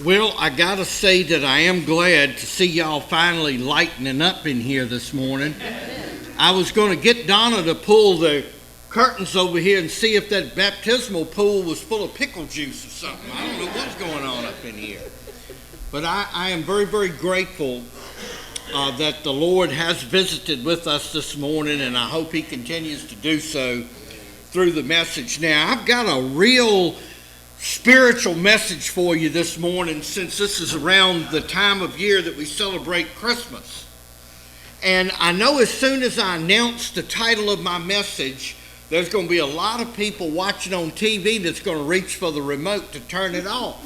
Well, I gotta say that I am glad to see y'all finally lightening up in here this morning. I was going to get Donna to pull the curtains over here and see if that baptismal pool was full of pickle juice or something. I don't know what's going on up in here. But I am very, very grateful that the Lord has visited with us this morning, and I hope He continues to do so through the message. Now, I've got a real spiritual message for you this morning, since this is around the time of year that we celebrate Christmas. And I know as soon as I announce the title of my message, there's going to be a lot of people watching on TV that's going to reach for the remote to turn it off.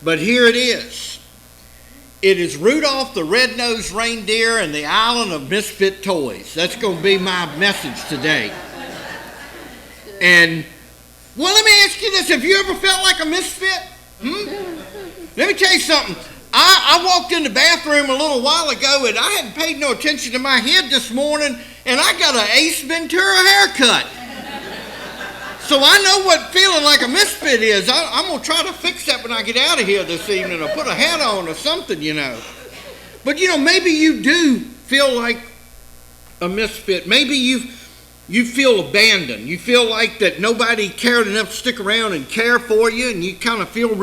But here it is. It is Rudolph the Red-Nosed Reindeer and the Island of Misfit Toys. That's going to be my message today. And well, let me ask you this. Have you ever felt like a misfit? Let me tell you something. I walked in the bathroom a little while ago, and I hadn't paid no attention to my head this morning, and I got an Ace Ventura haircut. So I know what feeling like a misfit is. I'm going to try to fix that when I get out of here this evening, or put a hat on or something, But, maybe you do feel like a misfit. Maybe you feel abandoned. You feel like that nobody cared enough to stick around and care for you, and you kind of feel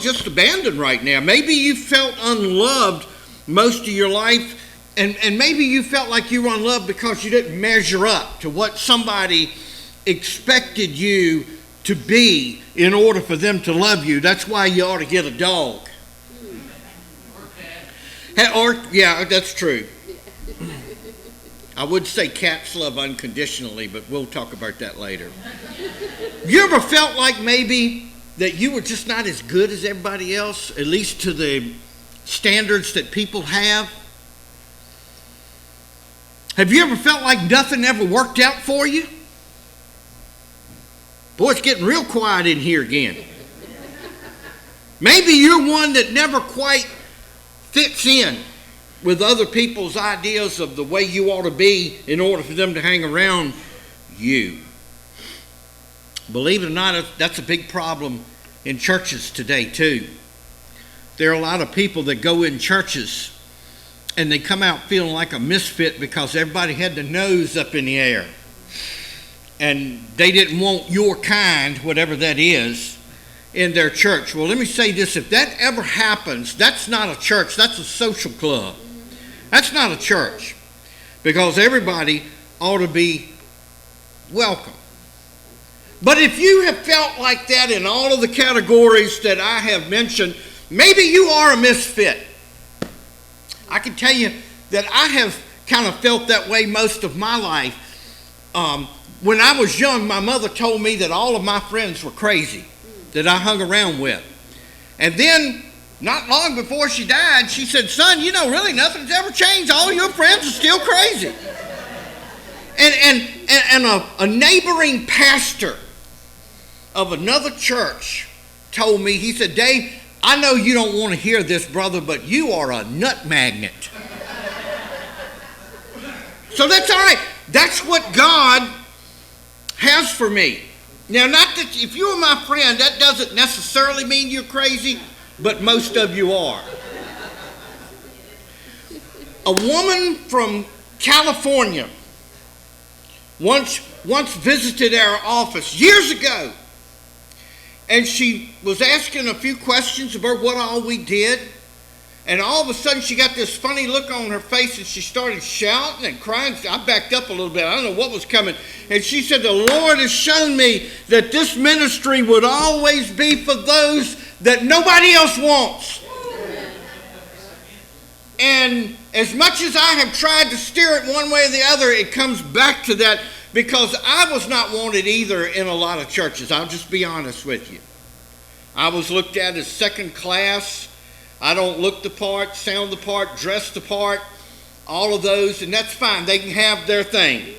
just abandoned right now. Maybe you felt unloved most of your life, and maybe you felt like you were unloved because you didn't measure up to what somebody expected you to be in order for them to love you. That's why you ought to get a dog. Yeah, that's true. I would say cats love unconditionally, but we'll talk about that later. You ever felt like maybe that you were just not as good as everybody else, at least to the standards that people have? Have you ever felt like nothing ever worked out for you? Boy, it's getting real quiet in here again. Maybe you're one that never quite fits in with other people's ideas of the way you ought to be in order for them to hang around you. Believe it or not, that's a big problem in churches today too. There are a lot of people that go in churches and they come out feeling like a misfit because everybody had their nose up in the air. And they didn't want your kind, whatever that is, in their church. Well, let me say this. If that ever happens, that's not a church. That's a social club. That's not a church, because everybody ought to be welcome. But if you have felt like that in all of the categories that I have mentioned, maybe you are a misfit. I can tell you that I have kind of felt that way most of my life. When I was young, my mother told me that all of my friends were crazy that I hung around with. And then, not long before she died, she said, "Son, really nothing's ever changed. All your friends are still crazy." And a neighboring pastor of another church told me, he said, "Dave, I know you don't want to hear this, brother, but you are a nut magnet." So that's all right. That's what God has for me. Now, not that if you're my friend, that doesn't necessarily mean you're crazy, but most of you are. A woman from California once visited our office years ago, and she was asking a few questions about what all we did, and all of a sudden she got this funny look on her face, and she started shouting and crying. I backed up a little bit. I don't know what was coming. And she said, "The Lord has shown me that this ministry would always be for those that nobody else wants." And as much as I have tried to steer it one way or the other, it comes back to that, because I was not wanted either in a lot of churches. I'll just be honest with you. I was looked at as second class. I don't look the part, sound the part, dress the part, all of those, and that's fine. They can have their thing.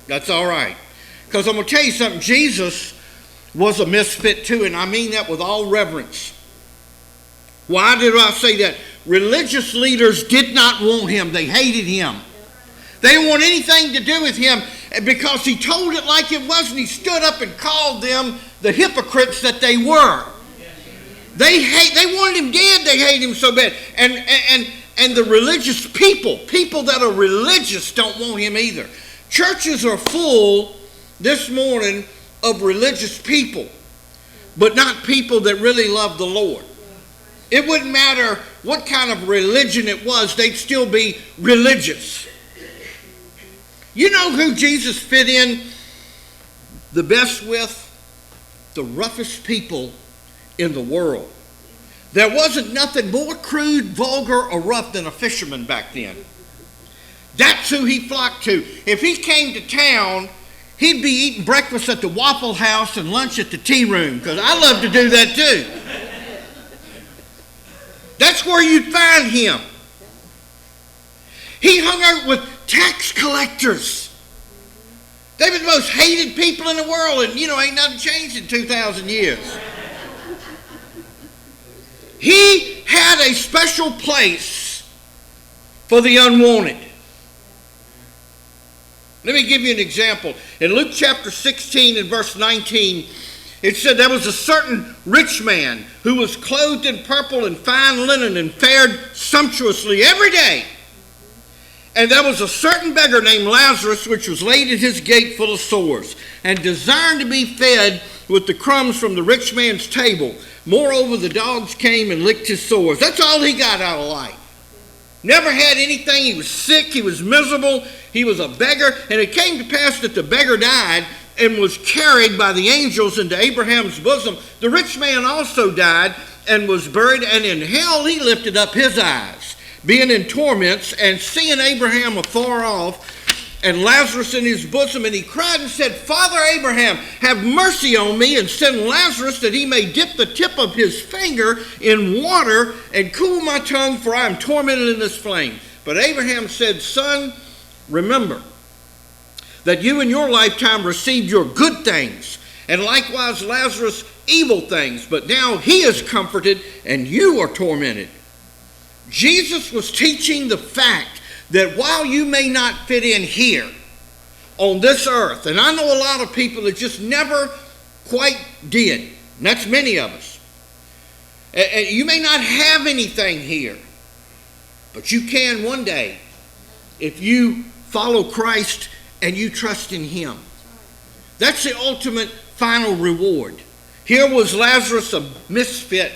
That's all right. Because I'm going to tell you something. Jesus was a misfit too, and I mean that with all reverence. Why did I say that? Religious leaders did not want him. They hated him. They didn't want anything to do with him because he told it like it was, and he stood up and called them the hypocrites that they were. They wanted him dead. They hated him so bad. And the religious people that are religious don't want him either. Churches are full this morning of religious people, but not people that really love the Lord. It wouldn't matter what kind of religion it was, they'd still be religious. You know who Jesus fit in the best with? The roughest people in the world. There wasn't nothing more crude, vulgar, or rough than a fisherman back then. That's who he flocked to. If he came to town, he'd be eating breakfast at the Waffle House and lunch at the tea room, because I love to do that too. That's where you'd find him. He hung out with tax collectors. They were the most hated people in the world, and ain't nothing changed in 2,000 years. He had a special place for the unwanted. Let me give you an example. In Luke chapter 16 and verse 19, it said there was a certain rich man who was clothed in purple and fine linen and fared sumptuously every day. And there was a certain beggar named Lazarus, which was laid at his gate full of sores, and desired to be fed with the crumbs from the rich man's table. Moreover, the dogs came and licked his sores. That's all he got out of life. Never had anything. He was sick. He was miserable. He was a beggar. And it came to pass that the beggar died and was carried by the angels into Abraham's bosom. The rich man also died and was buried, and in hell he lifted up his eyes, being in torments, and seeing Abraham afar off, and Lazarus in his bosom, and he cried and said, Father Abraham, have mercy on me, and send Lazarus that he may dip the tip of his finger in water and cool my tongue, for I am tormented in this flame. But Abraham said, Son, remember that you in your lifetime received your good things, and likewise Lazarus evil things, but now he is comforted and you are tormented. Jesus was teaching the fact that while you may not fit in here on this earth, and I know a lot of people that just never quite did, and that's many of us, and you may not have anything here, but you can one day if you follow Christ and you trust in him. That's the ultimate final reward. Here was Lazarus, a misfit,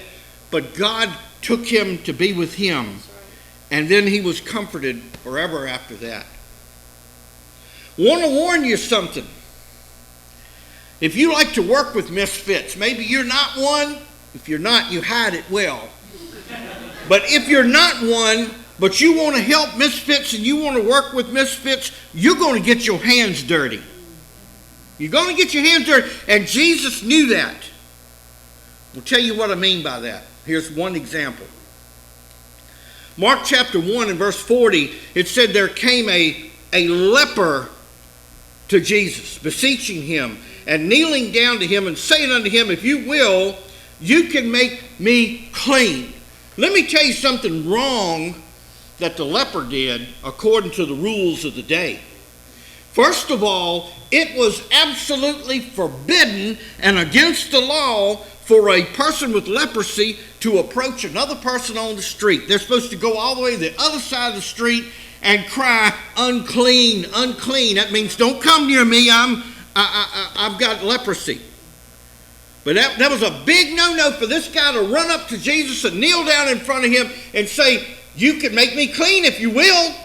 but God took him to be with him, and then he was comforted forever after that. Want to warn you something. If you like to work with misfits, maybe you're not one. If you're not, you hide it well. But if you're not one, but you want to help misfits and you want to work with misfits, you're going to get your hands dirty. You're going to get your hands dirty. And Jesus knew that. I'll tell you what I mean by that. Here's one example. Mark chapter 1 and verse 40, it said there came a leper to Jesus, beseeching him, and kneeling down to him, and saying unto him, If you will, you can make me clean. Let me tell you something wrong that the leper did according to the rules of the day. First of all, it was absolutely forbidden and against the law for a person with leprosy to approach another person on the street. They're supposed to go all the way to the other side of the street and cry, unclean, unclean. That means don't come near me, I've got leprosy. But that was a big no-no for this guy to run up to Jesus and kneel down in front of him and say, you can make me clean if you will.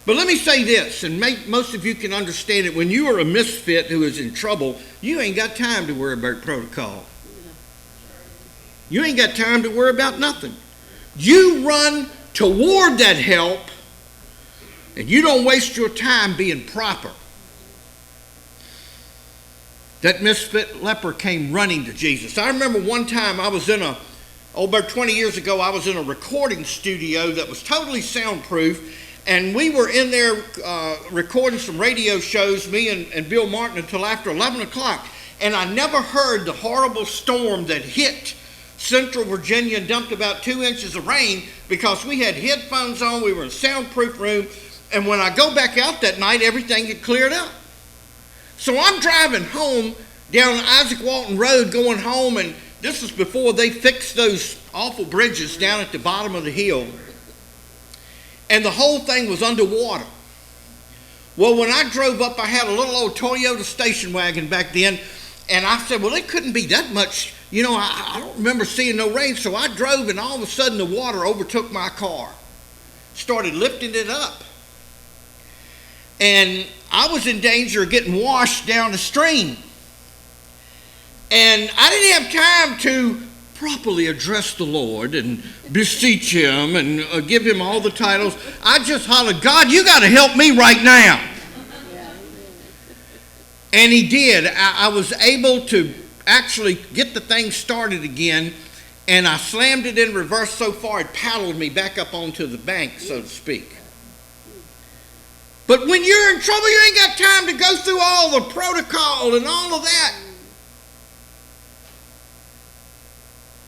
But let me say this, and most of you can understand it. When you are a misfit who is in trouble, you ain't got time to worry about protocol. You ain't got time to worry about nothing. You run toward that help, and you don't waste your time being proper. That misfit leper came running to Jesus. I remember one time I was about 20 years ago, I was in a recording studio that was totally soundproof. And we were in there recording some radio shows, me and Bill Martin, until after 11 o'clock. And I never heard the horrible storm that hit Central Virginia and dumped about 2 inches of rain, because we had headphones on, we were in a soundproof room. And when I go back out that night, everything had cleared up. So I'm driving home down Isaac Walton Road going home, and This was before they fixed those awful bridges down at the bottom of the hill. And the whole thing was underwater. Well, when I drove up, I had a little old Toyota station wagon back then. And I said, well, it couldn't be that much. I don't remember seeing no rain. So I drove, and all of a sudden the water overtook my car. Started lifting it up. And I was in danger of getting washed down the stream. And I didn't have time to properly address the Lord and beseech him and give him all the titles. I just hollered, God, you got to help me right now. And he did. I was able to actually get the thing started again, and I slammed it in reverse so far it paddled me back up onto the bank, so to speak. But when you're in trouble, you ain't got time to go through all the protocol and all of that.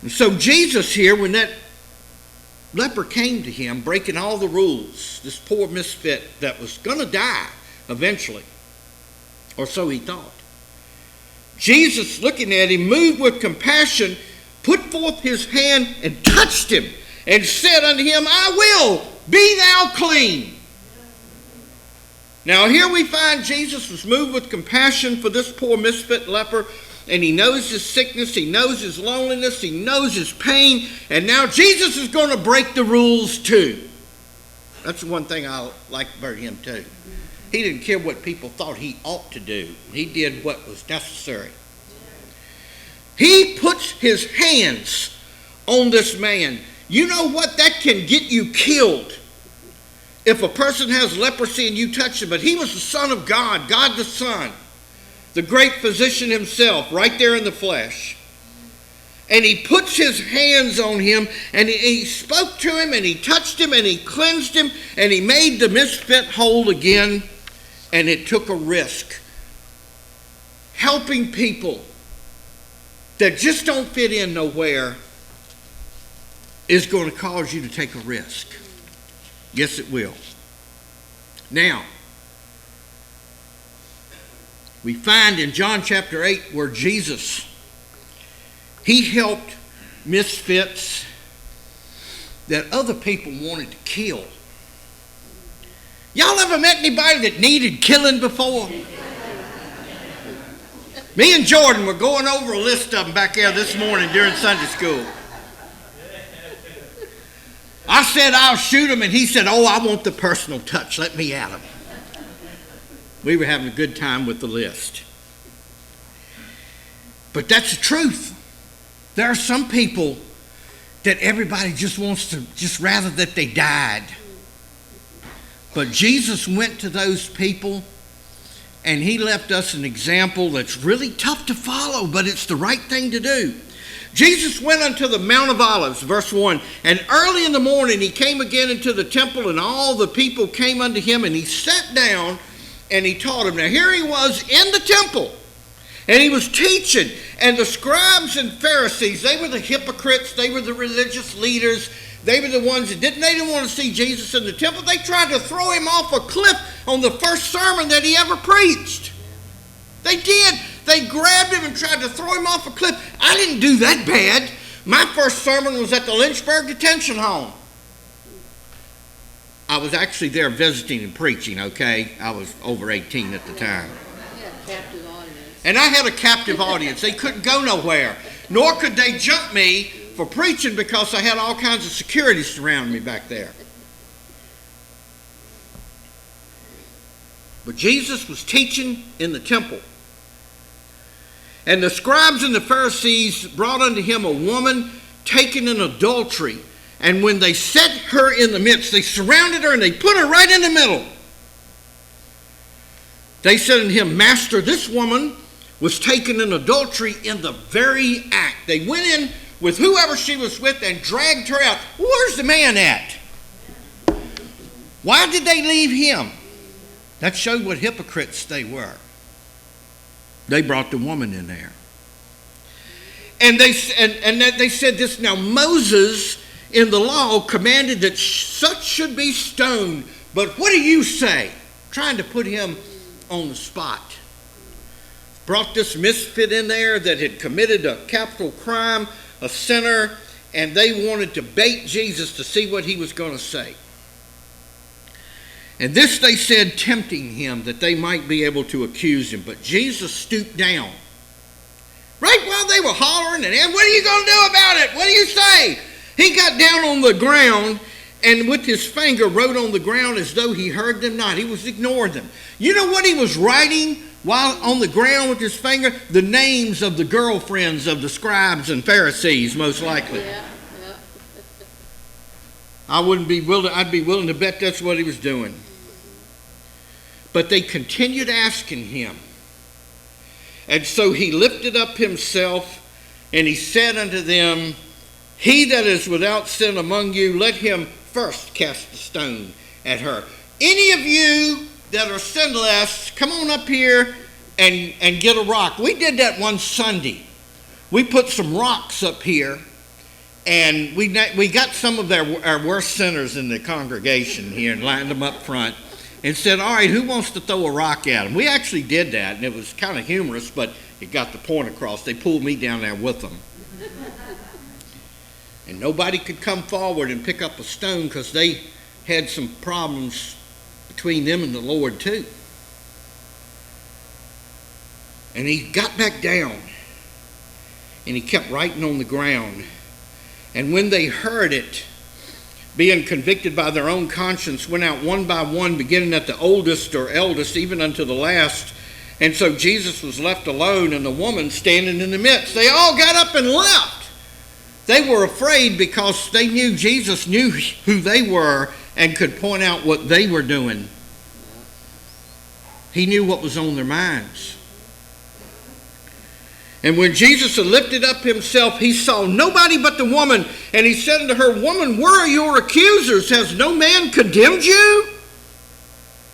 And so Jesus here, when that leper came to him, breaking all the rules, this poor misfit that was going to die eventually, or so he thought. Jesus, looking at him, moved with compassion, put forth his hand and touched him, and said unto him, I will, be thou clean. Now here we find Jesus was moved with compassion for this poor misfit leper, and he knows his sickness, he knows his loneliness, he knows his pain, and now Jesus is going to break the rules too. That's one thing I like about him too. He didn't care what people thought he ought to do. He did what was necessary. He puts his hands on this man. You know what? That can get you killed if a person has leprosy and you touch him. But he was the Son of God, God the Son, the great physician himself, right there in the flesh. And he puts his hands on him, and he spoke to him, and he touched him, and he cleansed him, and he made the misfit whole again. And it took a risk. Helping people that just don't fit in nowhere is going to cause you to take a risk. Yes, it will. Now, we find in John chapter 8 where Jesus, he helped misfits that other people wanted to kill. Y'all ever met anybody that needed killing before? Me and Jordan were going over a list of them back there this morning during Sunday school. I said, I'll shoot him, and he said, oh, I want the personal touch. Let me at him. We were having a good time with the list. But that's the truth. There are some people that everybody just wants to, just rather that they died. But Jesus went to those people, and he left us an example that's really tough to follow, but it's the right thing to do. Jesus went unto the Mount of Olives, verse 1, and early in the morning he came again into the temple, and all the people came unto him, and he sat down, and he taught them. Now here he was in the temple, and he was teaching, and the scribes and Pharisees, they were the hypocrites, they were the religious leaders. They were the ones that didn't want to see Jesus in the temple. They tried to throw him off a cliff on the first sermon that he ever preached. They did. They grabbed him and tried to throw him off a cliff. I didn't do that bad. My first sermon was at the Lynchburg detention home. I was actually there visiting and preaching, okay? I was over 18 at the time. And I had a captive audience. They couldn't go nowhere, nor could they jump me for preaching because I had all kinds of security surrounding me back there. But Jesus was teaching in the temple. And the scribes and the Pharisees brought unto him a woman taken in adultery. And when they set her in the midst, they surrounded her and they put her right in the middle. They said unto him, Master, this woman was taken in adultery in the very act. They went in with whoever she was with and dragged her out. Where's the man at? Why did they leave him? That showed what hypocrites they were. They brought the woman in there. And they said this, now Moses in the law commanded that such should be stoned. But what do you say? Trying to put him on the spot. brought this misfit in there that had committed a capital crime, a sinner, and they wanted to bait Jesus to see what he was going to say. And this they said, tempting him, that they might be able to accuse him. But Jesus stooped down. Right while they were hollering, and what are you going to do about it? What do you say? He got down on the ground and with his finger wrote on the ground as though he heard them not. He was ignoring them. You know what he was writing while on the ground with his finger? The names of the girlfriends of the scribes and Pharisees, most likely. Yeah. I'd be willing to bet that's what he was doing. But they continued asking him. And so he lifted up himself, and he said unto them, he that is without sin among you, let him first cast the stone at her. Any of you that are sinless, come on up here and get a rock. We did that one Sunday. We put some rocks up here, and we got some of our worst sinners in the congregation here and lined them up front and said, all right, who wants to throw a rock at them? We actually did that, and it was kind of humorous, but it got the point across. They pulled me down there with them. And nobody could come forward and pick up a stone because they had some problems between them and the Lord too. And he got back down and he kept writing on the ground. And when they heard it, being convicted by their own conscience, went out one by one, beginning at the oldest or eldest, even unto the last. And so Jesus was left alone, and the woman standing in the midst. They all got up and left. They were afraid because they knew Jesus knew who they were and could point out what they were doing. He knew what was on their minds. And when Jesus had lifted up himself, he saw nobody but the woman. And he said unto her, woman, where are your accusers? Has no man condemned you?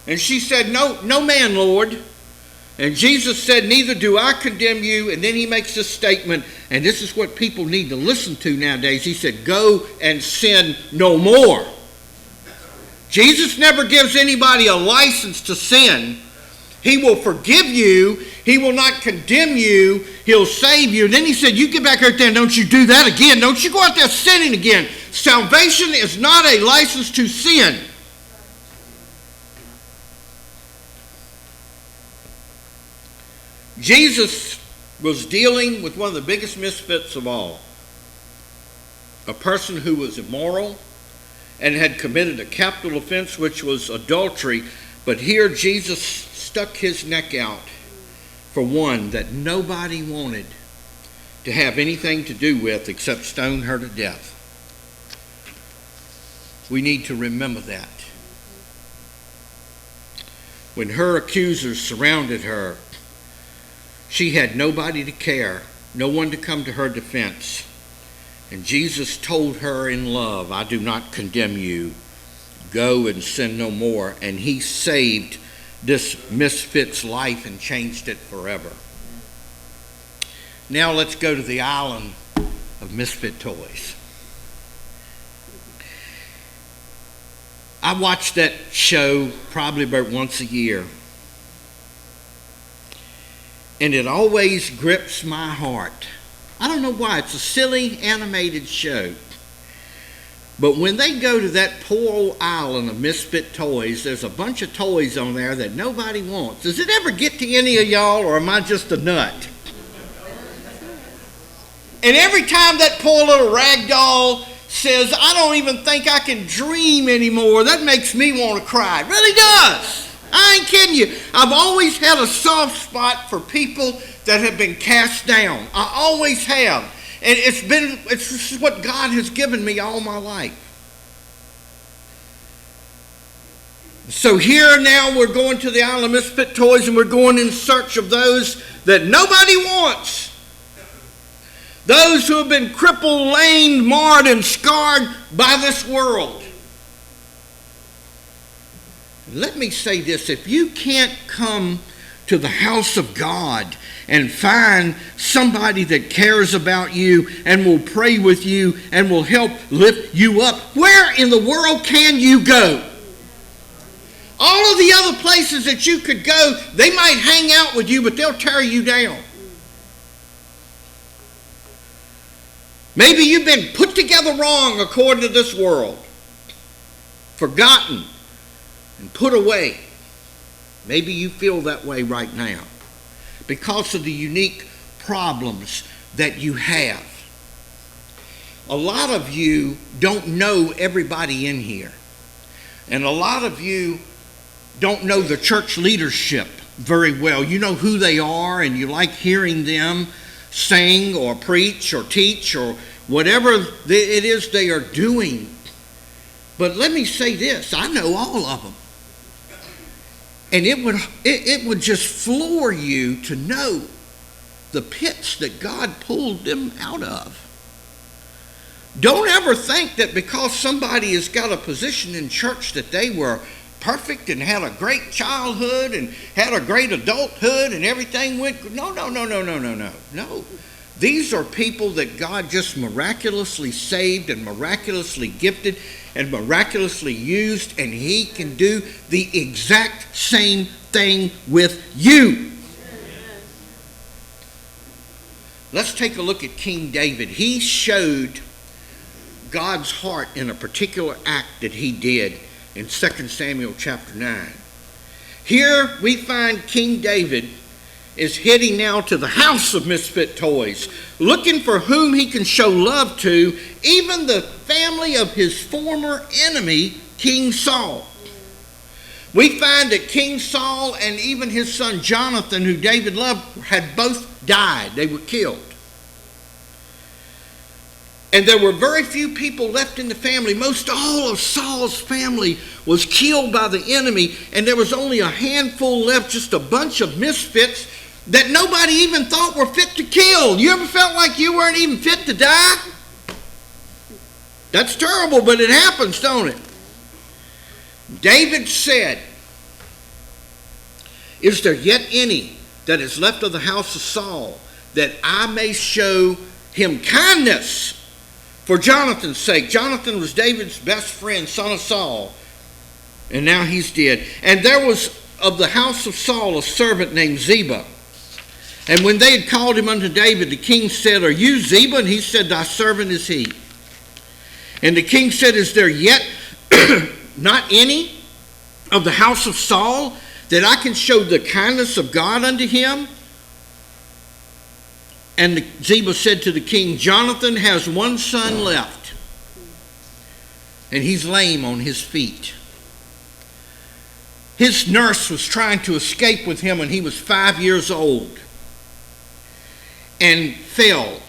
And she said, no man, Lord. And Jesus said, neither do I condemn you. And then he makes this statement, and this is what people need to listen to nowadays. He said, go and sin no more. Jesus never gives anybody a license to sin. He will forgive you. He will not condemn you. He'll save you. And then he said, you get back out there and don't you do that again. Don't you go out there sinning again. Salvation is not a license to sin. Jesus was dealing with one of the biggest misfits of all. A person who was immoral and had committed a capital offense, which was adultery. But here Jesus stuck his neck out for one that nobody wanted to have anything to do with except stone her to death. We need to remember that. When her accusers surrounded her, she had nobody to care, no one to come to her defense. And Jesus told her in love, I do not condemn you. Go and sin no more. And he saved this misfit's life and changed it forever. Now let's go to the island of misfit toys. I watch that show probably about once a year. And it always grips my heart. I don't know why. It's a silly animated show. But when they go to that poor old island of misfit toys, there's a bunch of toys on there that nobody wants. Does it ever get to any of y'all, or am I just a nut? And every time that poor little rag doll says, I don't even think I can dream anymore, that makes me want to cry. It really does. I ain't kidding you. I've always had a soft spot for people that have been cast down. I always have. And it's what God has given me all my life. So here now we're going to the Isle of Misfit Toys, and we're going in search of those that nobody wants. Those who have been crippled, lamed, marred, and scarred by this world. Let me say this, if you can't come to the house of God and find somebody that cares about you and will pray with you and will help lift you up, where in the world can you go? All of the other places that you could go, they might hang out with you, but they'll tear you down. Maybe you've been put together wrong according to this world, forgotten and put away. Maybe you feel that way right now because of the unique problems that you have. A lot of you don't know everybody in here. And a lot of you don't know the church leadership very well. You know who they are and you like hearing them sing or preach or teach or whatever it is they are doing. But let me say this, I know all of them. And it would just floor you to know the pits that God pulled them out of. Don't ever think that because somebody has got a position in church that they were perfect and had a great childhood and had a great adulthood and everything went. No. No. These are people that God just miraculously saved and miraculously gifted and miraculously used, and He can do the exact same thing with you. Let's take a look at King David. He showed God's heart in a particular act that he did in 2 Samuel chapter 9. Here we find King David is heading now to the house of misfit toys, looking for whom he can show love to, even the family of his former enemy, King Saul. We find that King Saul and even his son Jonathan, who David loved, had both died. They were killed. And there were very few people left in the family. Most all of Saul's family was killed by the enemy, and there was only a handful left, just a bunch of misfits that nobody even thought were fit to kill. You ever felt like you weren't even fit to die? That's terrible, but it happens, don't it? David said, "Is there yet any that is left of the house of Saul, that I may show him kindness for Jonathan's sake?" Jonathan was David's best friend, son of Saul, and now he's dead. "And there was of the house of Saul a servant named Ziba. And when they had called him unto David, the king said, Are you Ziba? And he said, Thy servant is he. And the king said, Is there yet not any of the house of Saul, that I can show the kindness of God unto him?" And Ziba said to the king, "Jonathan has one son left, and he's lame on his feet. His nurse was trying to escape with him when he was 5 years old and fell,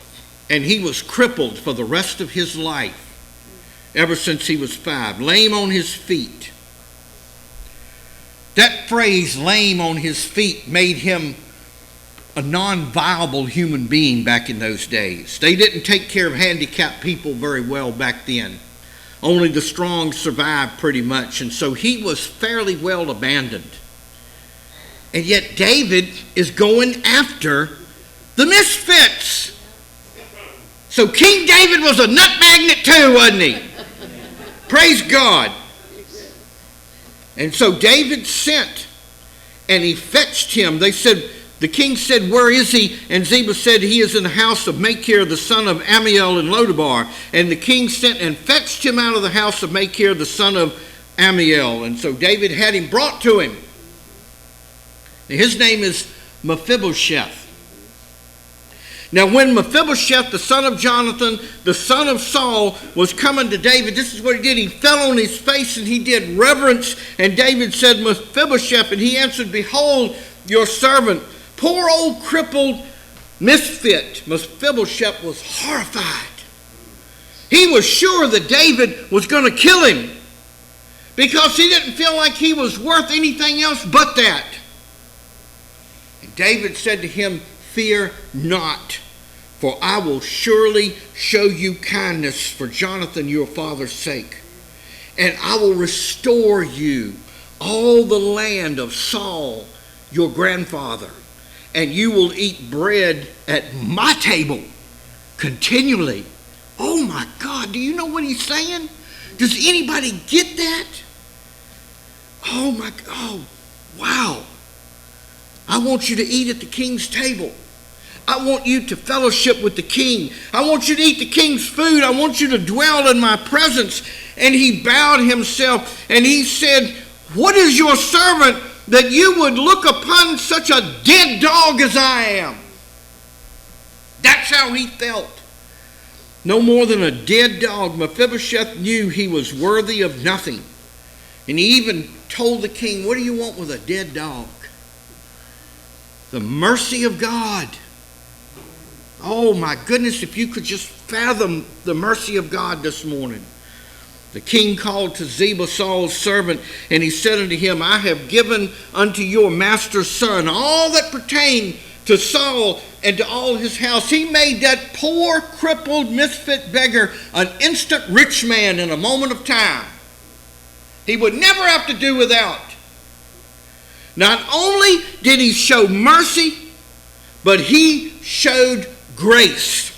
and he was crippled for the rest of his life ever since he was 5, lame on his feet." That phrase, lame on his feet, made him a non-viable human being back in those days. They didn't take care of handicapped people very well back then. Only the strong survived pretty much, and so he was fairly well abandoned. And yet David is going after the misfits. So King David was a nut magnet too, wasn't he? Praise God. And so David sent, and he fetched him. The king said, "Where is he?" And Ziba said, "He is in the house of Machir, the son of Ammiel in Lodabar." And the king sent and fetched him out of the house of Machir, the son of Ammiel. And so David had him brought to him. And his name is Mephibosheth. Now when Mephibosheth, the son of Jonathan, the son of Saul, was coming to David, this is what he did. He fell on his face and he did reverence. And David said, "Mephibosheth," and he answered, "Behold, your servant." Poor old crippled misfit Mephibosheth was horrified. He was sure that David was going to kill him because he didn't feel like he was worth anything else but that. And David said to him, "Fear not, for I will surely show you kindness for Jonathan your father's sake, and I will restore you all the land of Saul your grandfather, and you will eat bread at my table continually." Oh my God, do you know what he's saying? Does anybody get that? Oh, wow. I want you to eat at the king's table. I want you to fellowship with the king. I want you to eat the king's food. I want you to dwell in my presence. And he bowed himself and he said, what is your servant that you would look upon such a dead dog as I am? That's how he felt. No more than a dead dog. Mephibosheth knew he was worthy of nothing. And he even told the king, what do you want with a dead dog? The mercy of God. Oh my goodness, if you could just fathom the mercy of God this morning. The king called to Ziba, Saul's servant, and he said unto him, I have given unto your master's son all that pertained to Saul and to all his house. He made that poor, crippled, misfit beggar an instant rich man in a moment of time. He would never have to do without. Not only did he show mercy, but he showed grace.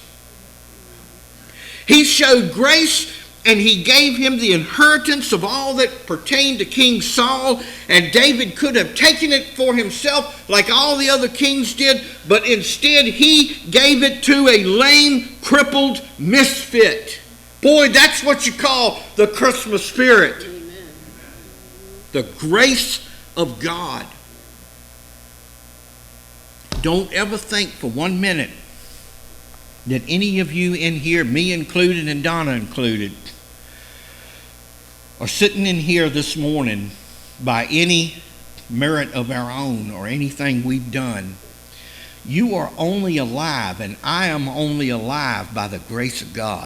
He showed grace, and he gave him the inheritance of all that pertained to King Saul, and David could have taken it for himself like all the other kings did, but instead he gave it to a lame, crippled misfit. Boy, that's what you call the Christmas spirit. Amen. The grace of God. Don't ever think for 1 minute that any of you in here, me included and Donna included, are sitting in here this morning by any merit of our own or anything we've done. You are only alive, and I am only alive by the grace of God.